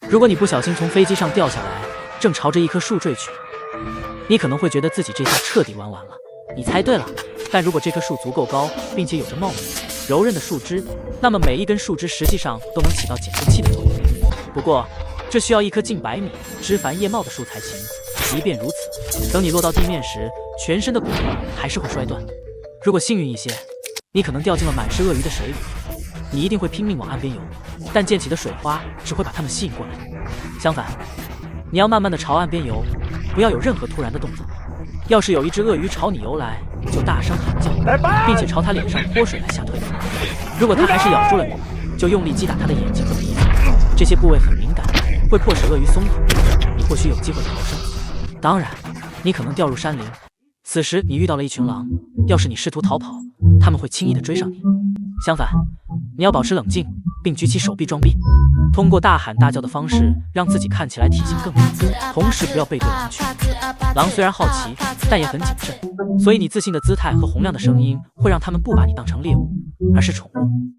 如果你不小心从飞机上掉下来，正朝着一棵树坠去，你可能会觉得自己这下彻底玩完了。你猜对了，但如果这棵树足够高，并且有着茂密、柔韧的树枝，那么每一根树枝实际上都能起到减重器的作用。不过，这需要一棵近100米、枝繁叶茂的树才行。即便如此，等你落到地面时，全身的骨头还是会摔断。如果幸运一些，你可能掉进了满是鳄鱼的水里，你一定会拼命往岸边游，但溅起的水花只会把它们吸引过来。相反，你要慢慢地朝岸边游，不要有任何突然的动作。要是有一只鳄鱼朝你游来，就大声喊叫，并且朝它脸上泼水来吓退它。如果它还是咬住了你，就用力击打它的眼睛和鼻子，这些部位很敏感，会迫使鳄鱼松口，你或许有机会逃生。当然，你可能掉入山林，此时你遇到了一群狼，要是你试图逃跑，他们会轻易地追上你。相反，你要保持冷静，并举起手臂装逼，通过大喊大叫的方式让自己看起来体型更大，同时不要背对狼群。狼虽然好奇，但也很谨慎，所以你自信的姿态和洪亮的声音会让他们不把你当成猎物，而是宠物。